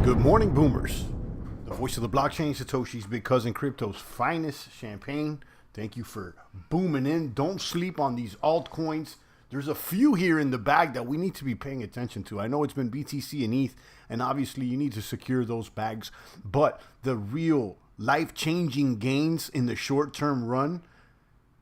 Good morning, boomers. The voice of the blockchain, Satoshi's big cousin, crypto's finest champagne. Thank you for booming in. Don't sleep on these altcoins. There's a few here in the bag that we need to be paying attention to. I know it's been BTC and ETH, and obviously you need to secure those bags. But the real life-changing gains in the short-term run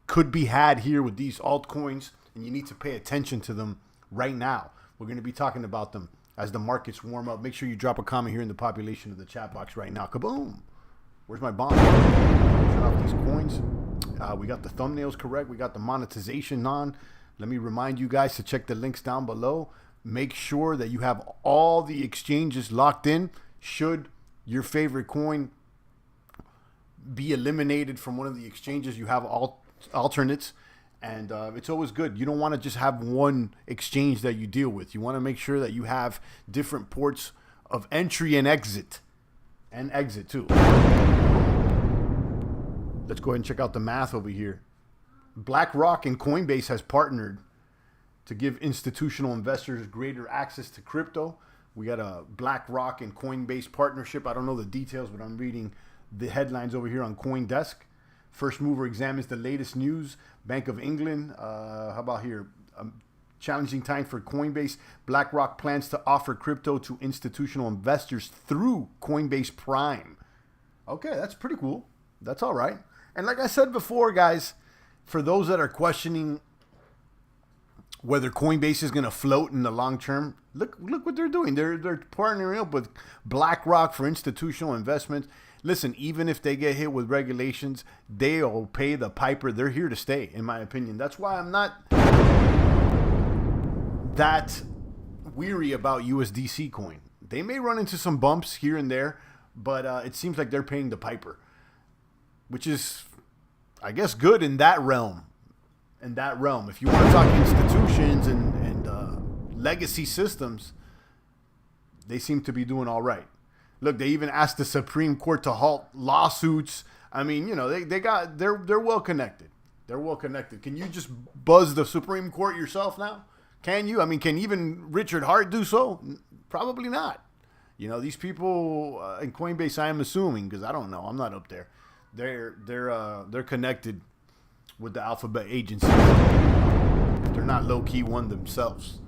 could be had here with these altcoins, and you need to pay attention to them right now. We're going to be talking about them as the markets warm up. Make sure you drop a comment here in the population of the chat box right now. Kaboom! Where's my bomb? Shut off these coins. We got the thumbnails correct. We got the monetization on. Let me remind you guys to check the links down below. Make sure that you have all the exchanges locked in. Should your favorite coin be eliminated from one of the exchanges, you have alternates. And it's always good. You don't want to just have one exchange that you deal with. You want to make sure that you have different ports of entry and exit. And exit too. Let's go ahead and check out the math over here. BlackRock and Coinbase has partnered to give institutional investors greater access to crypto. We got a BlackRock and Coinbase partnership. I don't know the details, but I'm reading the headlines over here on CoinDesk. First Mover examines the latest news. Bank of England. How about here? Challenging time for Coinbase. BlackRock plans to offer crypto to institutional investors through Coinbase Prime. Okay, that's pretty cool. That's all right. And like I said before, guys, for those that are questioning whether Coinbase is going to float in the long term, look what they're doing. They're partnering up with BlackRock for institutional investments. Listen, even if they get hit with regulations, they'll pay the piper. They're here to stay, in my opinion. That's why I'm not that weary about USDC coin. They may run into some bumps here and there, but it seems like they're paying the piper, which is, I guess, good in that realm. If you want to talk institutions and legacy systems, they seem to be doing all right. Look, they even asked the Supreme Court to halt lawsuits. I mean, you know, they're well connected. They're well connected. Can you just buzz the Supreme Court yourself now? Can you? I mean, can even Richard Hart do so? Probably not. You know, these people in Coinbase, I am assuming, because I don't know, I'm not up there. They're connected with the alphabet agency. They're not low key one themselves.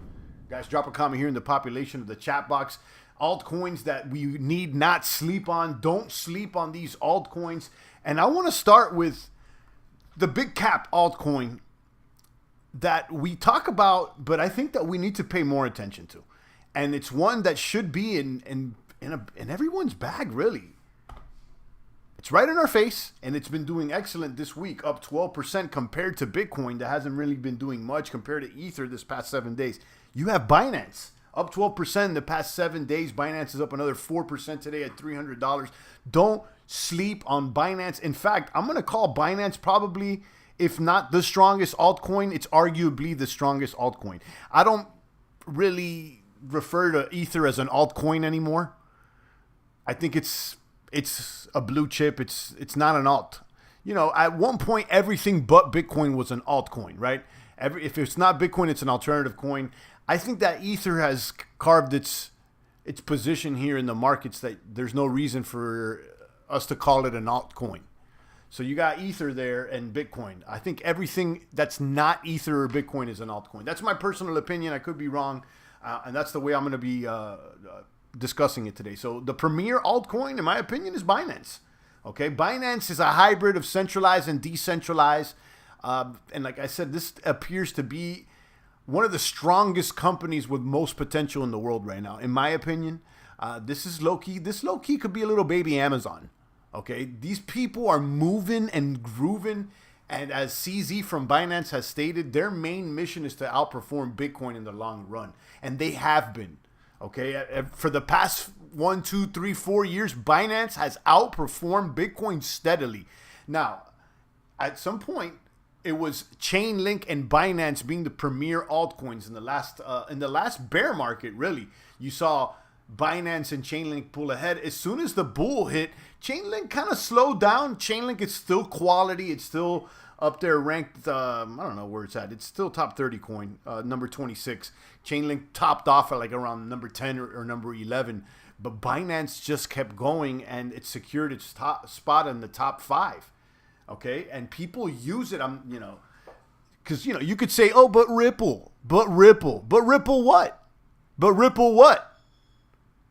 Guys, drop a comment here in the population of the chat box. Altcoins that we need not sleep on. Don't sleep on these altcoins. And I want to start with the big cap altcoin that we talk about, but I think that we need to pay more attention to. And it's one that should be in everyone's bag, really. It's right in our face, and it's been doing excellent this week, up 12% compared to Bitcoin that hasn't really been doing much compared to Ether this past 7 days. You have Binance. Up 12% in the past 7 days. Binance is up another 4% today at $300. Don't sleep on Binance. In fact, I'm going to call Binance probably, if not the strongest altcoin, it's arguably the strongest altcoin. I don't really refer to Ether as an altcoin anymore. I think it's a blue chip. It's not an alt. You know, at one point, everything but Bitcoin was an altcoin, right? If it's not Bitcoin, it's an alternative coin. I think that Ether has carved its position here in the markets that there's no reason for us to call it an altcoin. So you got Ether there and Bitcoin. I think everything that's not Ether or Bitcoin is an altcoin. That's my personal opinion. I could be wrong. And that's the way I'm going to be discussing it today. So the premier altcoin, in my opinion, is Binance. Okay, Binance is a hybrid of centralized and decentralized. And like I said, this appears to be one of the strongest companies with most potential in the world right now, in my opinion. This is low-key. This low-key could be a little baby Amazon. Okay, these people are moving and grooving. And as CZ from Binance has stated, their main mission is to outperform Bitcoin in the long run. And they have been. Okay, for the past 1, 2, 3, 4 years, Binance has outperformed Bitcoin steadily. Now, at some point, it was Chainlink and Binance being the premier altcoins in the last bear market. Really, you saw Binance and Chainlink pull ahead. As soon as the bull hit, Chainlink kind of slowed down. Chainlink is still quality. It's still up there ranked, I don't know where it's at. It's still top 30 coin, number 26. Chainlink topped off at like around number 10 or number 11. But Binance just kept going, and it secured its top spot in the top 5. Okay, and people use it. Because you could say, oh, but Ripple, what? But Ripple what?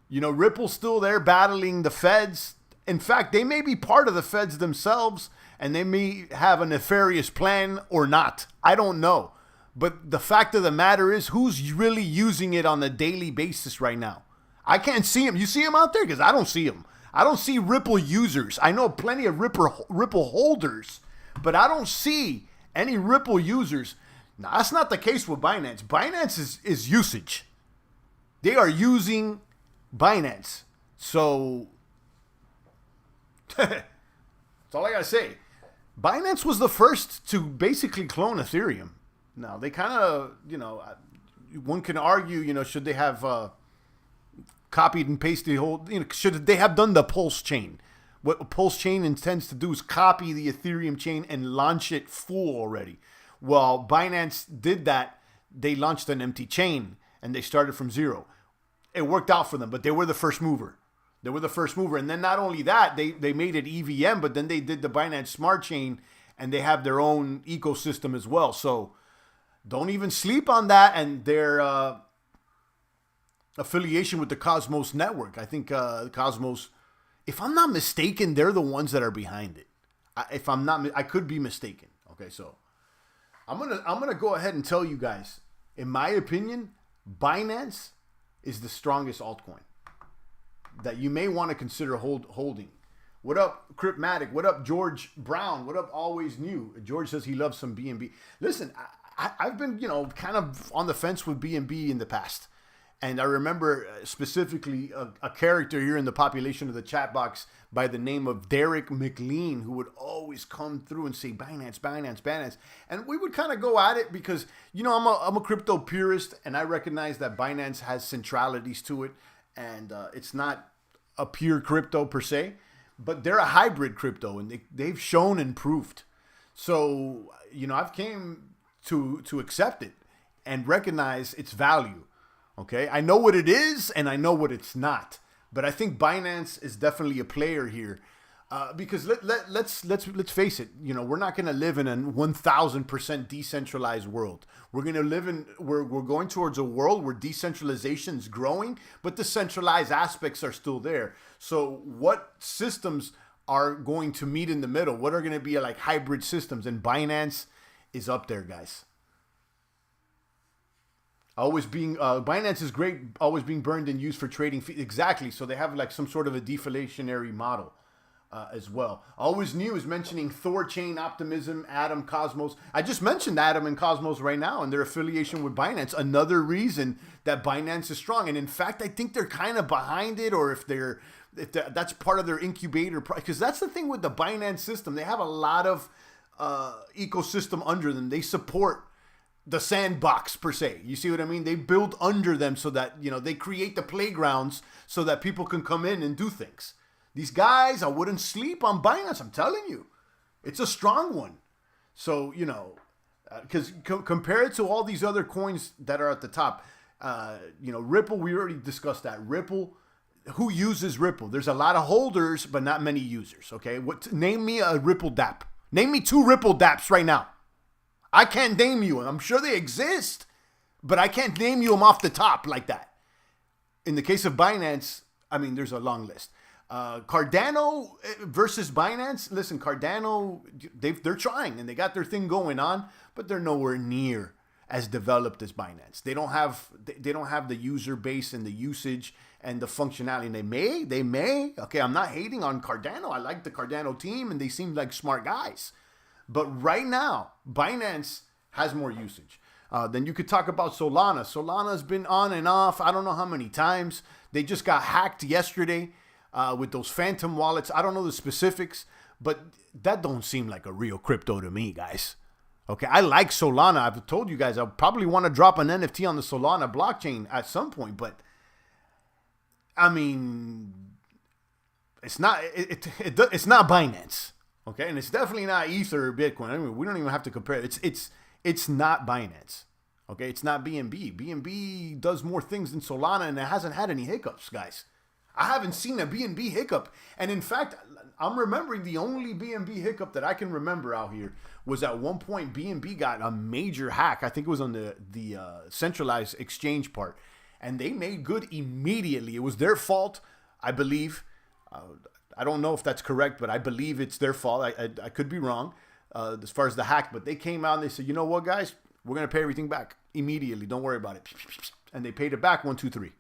Ripple's still there battling the feds. In fact, they may be part of the feds themselves, and they may have a nefarious plan or not. I don't know. But the fact of the matter is, who's really using it on a daily basis right now? I can't see them. You see them out there? Because I don't see them. I don't see Ripple users. I know plenty of Ripple holders, but I don't see any Ripple users. Now, that's not the case with Binance. Binance is usage. They are using Binance. So, that's all I got to say. Binance was the first to basically clone Ethereum. Now, they kind of, one can argue, should they have copied and pasted the whole, should they have done the Pulse chain? What Pulse chain intends to do is copy the Ethereum chain and launch it full already. Well, Binance did that. They launched an empty chain and they started from zero. It worked out for them, but they were the first mover. And then not only that, they made it EVM, but then they did the Binance Smart Chain, and they have their own ecosystem as well. So don't even sleep on that and their affiliation with the Cosmos network. I think Cosmos, if I'm not mistaken, they're the ones that are behind it. I could be mistaken. Okay, so I'm gonna go ahead and tell you guys, in my opinion, Binance is the strongest altcoin that you may want to consider holding. What up, Cryptmatic? What up, George Brown? What up, Always New? George says he loves some BNB. Listen, I've been, kind of on the fence with BNB in the past. And I remember specifically a character here in the population of the chat box by the name of Derek McLean, who would always come through and say, Binance. And we would kind of go at it because, I'm a crypto purist, and I recognize that Binance has centralities to it. And it's not a pure crypto per se, but they're a hybrid crypto, and they've shown and proved. So, I've came to accept it and recognize its value. Okay, I know what it is and I know what it's not, but I think Binance is definitely a player here because let's face it. We're not going to live in a 1,000% decentralized world. We're going to live we're going towards a world where decentralization is growing, but the centralized aspects are still there. So what systems are going to meet in the middle? What are going to be like hybrid systems? And Binance is up there, guys. Binance is great, always being burned and used for trading. Exactly. So they have like some sort of a deflationary model as well. Always New is mentioning Thorchain, Optimism, Atom, Cosmos. I just mentioned Atom and Cosmos right now and their affiliation with Binance. Another reason that Binance is strong. And in fact, I think they're kind of behind it, or if that's part of their incubator, because that's the thing with the Binance system. They have a lot of ecosystem under them. They support the sandbox per se. You see what I mean? They build under them so that, they create the playgrounds so that people can come in and do things. These guys, I wouldn't sleep on Binance. I'm telling you, it's a strong one. So, because compared to all these other coins that are at the top, Ripple, we already discussed that. Ripple, who uses Ripple? There's a lot of holders, but not many users. Okay. Name me a Ripple DApp. Name me 2 Ripple DApps right now. I can't name you. I'm sure they exist, but I can't name you them off the top like that. In the case of Binance, there's a long list. Cardano versus Binance. Listen, Cardano, they're trying and they got their thing going on, but they're nowhere near as developed as Binance. They don't have the user base and the usage and the functionality. And they may. Okay, I'm not hating on Cardano. I like the Cardano team and they seem like smart guys. But right now, Binance has more usage. Then you could talk about Solana. Solana's been on and off. I don't know how many times. They just got hacked yesterday with those phantom wallets. I don't know the specifics, but that don't seem like a real crypto to me, guys. Okay, I like Solana. I've told you guys I probably want to drop an NFT on the Solana blockchain at some point, but it's not it's not Binance. Okay, and it's definitely not Ether or Bitcoin. I mean, we don't even have to compare. It's not Binance. Okay, it's not BNB. BNB does more things than Solana, and it hasn't had any hiccups, guys. I haven't seen a BNB hiccup. And in fact, I'm remembering the only BNB hiccup that I can remember out here was at one point BNB got a major hack. I think it was on the centralized exchange part. And they made good immediately. It was their fault, I believe. I don't know if that's correct, but I believe it's their fault. I could be wrong as far as the hack. But they came out and they said, you know what, guys? We're going to pay everything back immediately. Don't worry about it. And they paid it back 1, 2, 3.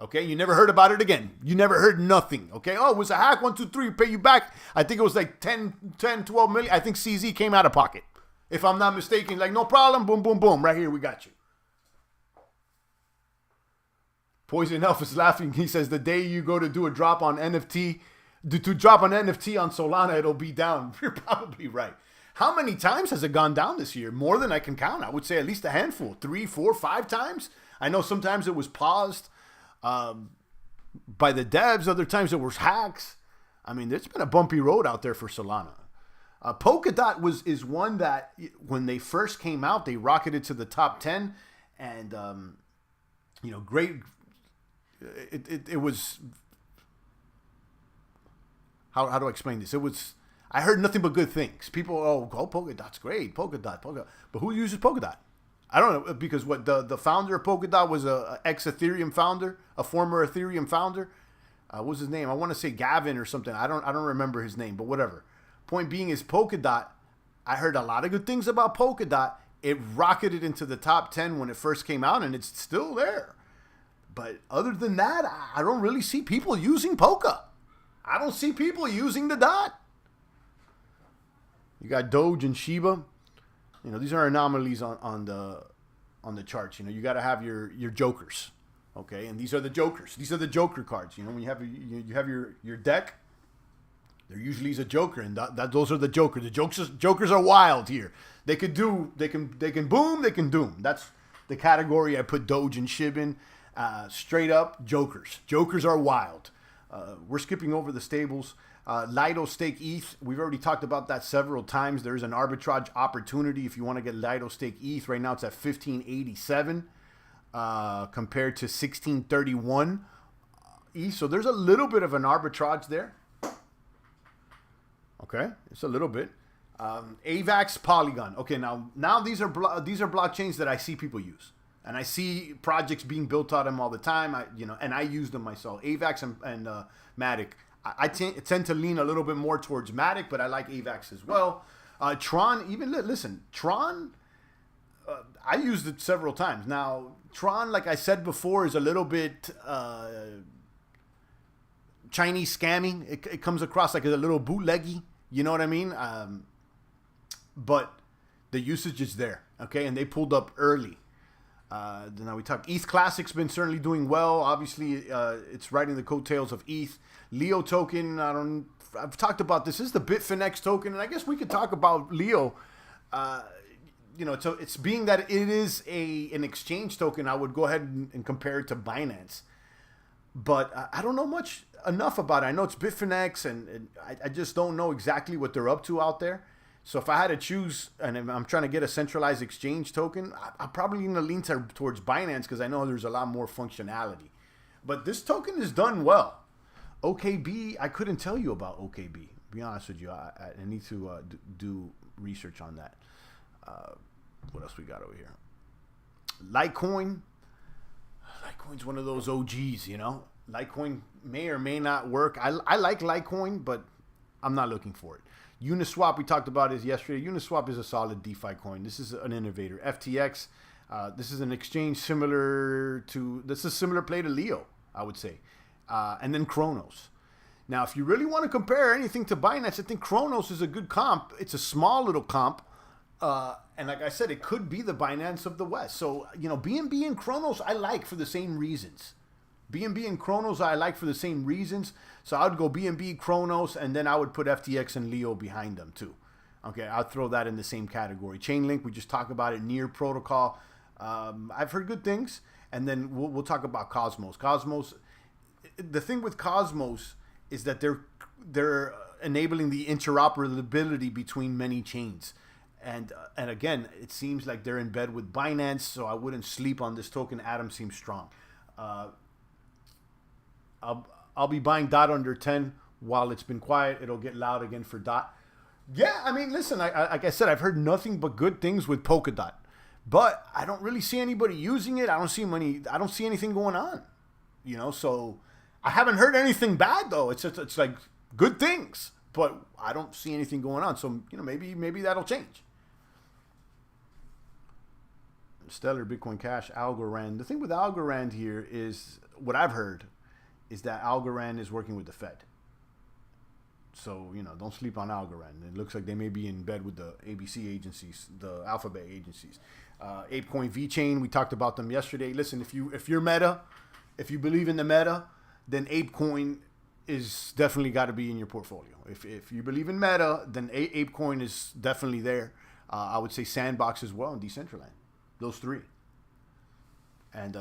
Okay, you never heard about it again. You never heard nothing. Okay, oh, it was a hack, 1, 2, 3, pay you back. I think it was like 10, 12 million. I think CZ came out of pocket. If I'm not mistaken, like, no problem, boom, boom, boom. Right here, we got you. Poison Elf is laughing. He says, the day you go to do a drop on NFT, to drop an NFT on Solana, it'll be down. You're probably right. How many times has it gone down this year? More than I can count. I would say at least a handful. 3, 4, 5 times. I know sometimes it was paused by the devs. Other times it was hacks. I mean, there's been a bumpy road out there for Solana. Polkadot is one that when they first came out, they rocketed to the top 10. And, great. It was... How do I explain this? It was... I heard nothing but good things. People, Polkadot's great. Polkadot. But who uses Polkadot? I don't know, because what the founder of Polkadot was a ex-Ethereum founder, a former Ethereum founder. What was his name? I want to say Gavin or something. I don't remember his name, but whatever. Point being is Polkadot, I heard a lot of good things about Polkadot. It rocketed into the top 10 when it first came out, and it's still there. But other than that, I don't really see people using Polka. I don't see people using the dot. You got Doge and Shiba. These are anomalies on the charts. You got to have your jokers, okay? And these are the jokers. These are the joker cards. When you have your deck, there usually is a joker, and those are the jokers. The jokers are wild here. They can boom, they can doom. That's the category I put Doge and Shiba in. Straight up jokers. Jokers are wild. We're skipping over the stables. Lido stake ETH. We've already talked about that several times. There's an arbitrage opportunity if you want to get Lido stake ETH. Right now it's at 1587 compared to 1631 ETH. So there's a little bit of an arbitrage there. Okay, it's a little bit. AVAX, Polygon. Okay, now these are blockchains that I see people use. And I see projects being built on them all the time. And I use them myself. AVAX and Matic. I tend to lean a little bit more towards Matic, but I like AVAX as well. Tron, Tron, I used it several times. Now, Tron, like I said before, is a little bit Chinese scammy. It comes across like a little bootleggy. You know what I mean? But the usage is there, okay? And they pulled up early. Now we talk ETH Classic's been certainly doing well. Obviously, it's riding the coattails of ETH. Leo token, I've talked about this. This is the Bitfinex token, and I guess we could talk about Leo. It's being that it is an exchange token, I would go ahead and compare it to Binance. But I don't know enough about it. I know it's Bitfinex, and I just don't know exactly what they're up to out there. So if I had to choose, and I'm trying to get a centralized exchange token, I'm probably going to lean towards Binance because I know there's a lot more functionality. But this token is done well. OKB, I couldn't tell you about OKB. To be honest with you, I need to do research on that. What else we got over here? Litecoin. Litecoin's one of those OGs, Litecoin may or may not work. I like Litecoin, but I'm not looking for it. Uniswap, we talked about this yesterday. Uniswap is a solid DeFi coin. This is an innovator. FTX, this is an exchange similar play to Leo, I would say. And then Kronos. Now, if you really want to compare anything to Binance, I think Kronos is a good comp. It's a small little comp. And like I said, it could be the Binance of the West. So, BNB and Kronos I like for the same reasons. BNB and Kronos I like for the same reasons. So I would go BNB, Kronos, and then I would put FTX and Leo behind them too. Okay, I'll throw that in the same category. Chainlink, we just talked about it. Near Protocol, I've heard good things. And then we'll talk about Cosmos. Cosmos, the thing with Cosmos is that they're enabling the interoperability between many chains. And again, it seems like they're in bed with Binance, so I wouldn't sleep on this token. Atom seems strong. I'll be buying DOT under 10 while it's been quiet. It'll get loud again for DOT. Yeah, I mean, listen, like I said, I've heard nothing but good things with Polkadot, but I don't really see anybody using it. I don't see anything going on, you know. So I haven't heard anything bad though. It's like good things, but I don't see anything going on. So you know, maybe that'll change. Stellar, Bitcoin Cash, Algorand. The thing with Algorand here is what I've heard is that Algorand is working with the Fed. So, you know, don't sleep on Algorand. It looks like they may be in bed with the ABC agencies, the Alphabet agencies. ApeCoin, VeChain, we talked about them yesterday. Listen, if you're Meta, if you believe in the Meta, then ApeCoin is definitely got to be in your portfolio. If you believe in Meta, then ApeCoin is definitely there. I would say Sandbox as well and Decentraland. Those three. And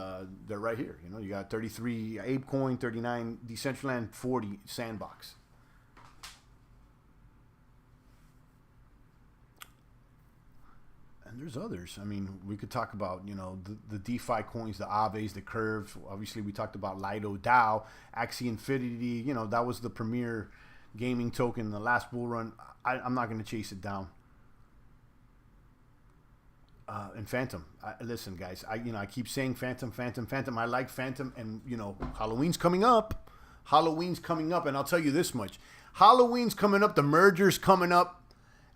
they're right here. You know, you got 33 ApeCoin, 39 Decentraland, 40 Sandbox. And there's others. I mean, we could talk about, you know, the DeFi coins, the Aves, the Curve. Obviously, we talked about Lido DAO, Axie Infinity. You know, that was the premier gaming token in the last bull run. I'm not going to chase it down. And Phantom. Listen, guys, I keep saying Phantom. I like Phantom, and you know, Halloween's coming up, and I'll tell you this much: Halloween's coming up, the merger's coming up,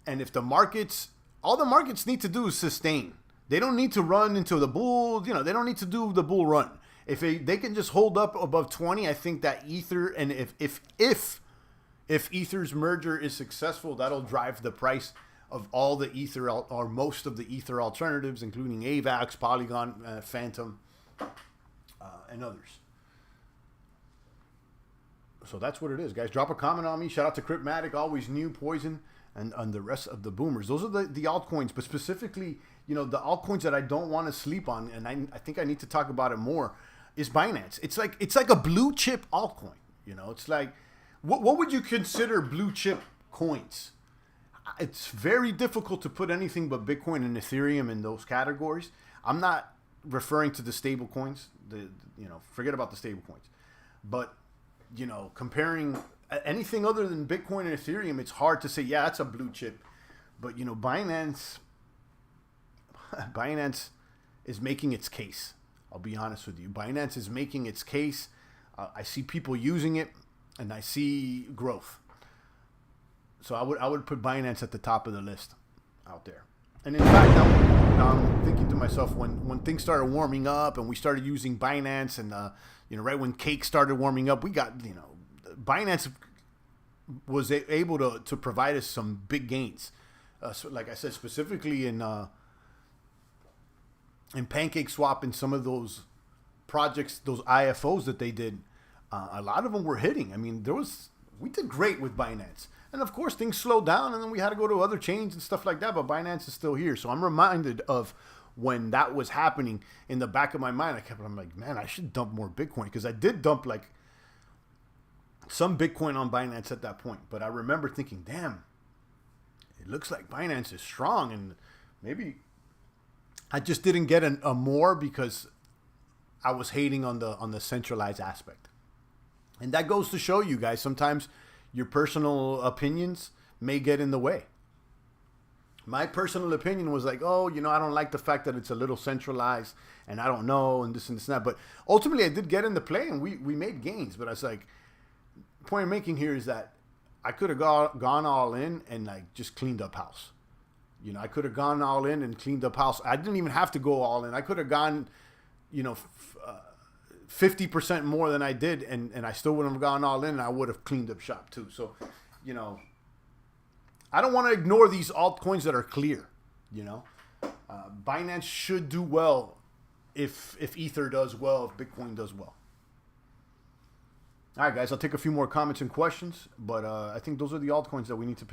and if all the markets need to do is sustain. They don't need to run into the bull. You know, they don't need to do the bull run. If they can just hold up above 20, I think that Ether, and if Ether's merger is successful, that'll drive the price of all the Ether or most of the Ether alternatives, including AVAX, Polygon, Phantom, and others. So that's what it is, guys. Drop a comment on me. Shout out to Cryptmatic, Always New, Poison, and the rest of the boomers. Those are the altcoins, but specifically, you know, the altcoins that I don't want to sleep on, and I think I need to talk about it more, is Binance. It's like a blue chip altcoin. You know, it's like, what would you consider blue chip coins? It's very difficult to put anything but Bitcoin and Ethereum in those categories. I'm not referring to the stable coins. Forget about the stable coins. But, you know, comparing anything other than Bitcoin and Ethereum, it's hard to say, yeah, that's a blue chip. But, you know, Binance is making its case. I'll be honest with you. Binance is making its case. I see people using it, and I see growth. So I would put Binance at the top of the list out there. And in fact, I'm thinking to myself, when things started warming up and we started using Binance, and right when Cake started warming up, we got, you know, Binance was able to provide us some big gains. So like I said, specifically in PancakeSwap and some of those projects, those IFOs that they did, a lot of them were hitting. I mean, we did great with Binance. And of course, things slowed down, and then we had to go to other chains and stuff like that. But Binance is still here, so I'm reminded of when that was happening. In the back of my mind, I'm like, man, I should dump more Bitcoin, because I did dump like some Bitcoin on Binance at that point. But I remember thinking, damn, it looks like Binance is strong, and maybe I just didn't get a more because I was hating on the centralized aspect. And that goes to show you guys, sometimes your personal opinions may get in the way. My personal opinion was like, oh, you know, I don't like the fact that it's a little centralized, and I don't know, and this and this and that. But ultimately, I did get into play, and we made gains. But I was like, the point I'm making here is that I could have gone all in and like just cleaned up house. You know, I could have gone all in and cleaned up house. I didn't even have to go all in. I could have gone, you know, 50% more than I did, and I still wouldn't have gone all in, and I would have cleaned up shop too. So, you know, I don't want to ignore these altcoins that are clear. You know, Binance should do well if Ether does well, if Bitcoin does well. All right, guys, I'll take a few more comments and questions, but I think those are the altcoins that we need to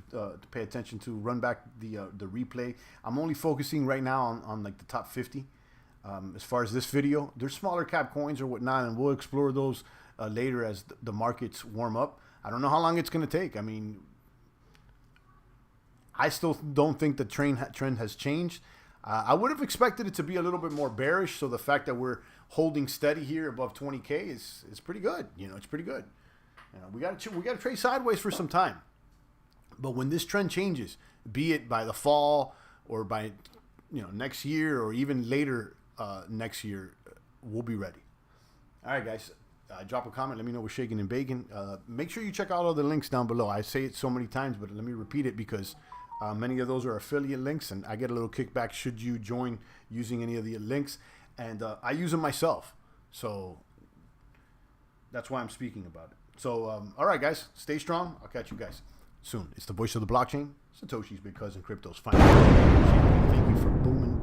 pay attention to. Run back the replay. I'm only focusing right now on like the top 50. As far as this video, there's smaller cap coins or whatnot, and we'll explore those later as the markets warm up. I don't know how long it's going to take. I mean, I still don't think the trend has changed. I would have expected it to be a little bit more bearish. So the fact that we're holding steady here above 20K is pretty good. You know, it's pretty good. You know, we got to trade sideways for some time. But when this trend changes, be it by the fall or by next year or even later next year, we'll be ready. All right, guys. Drop a comment. Let me know we're shaking and baking. Make sure you check out all the links down below. I say it so many times, but let me repeat it because many of those are affiliate links, and I get a little kickback should you join using any of the links. And I use them myself, so that's why I'm speaking about it. So, all right, guys. Stay strong. I'll catch you guys soon. It's the voice of the blockchain. Satoshi's big cousin, crypto's final. Thank you for booming.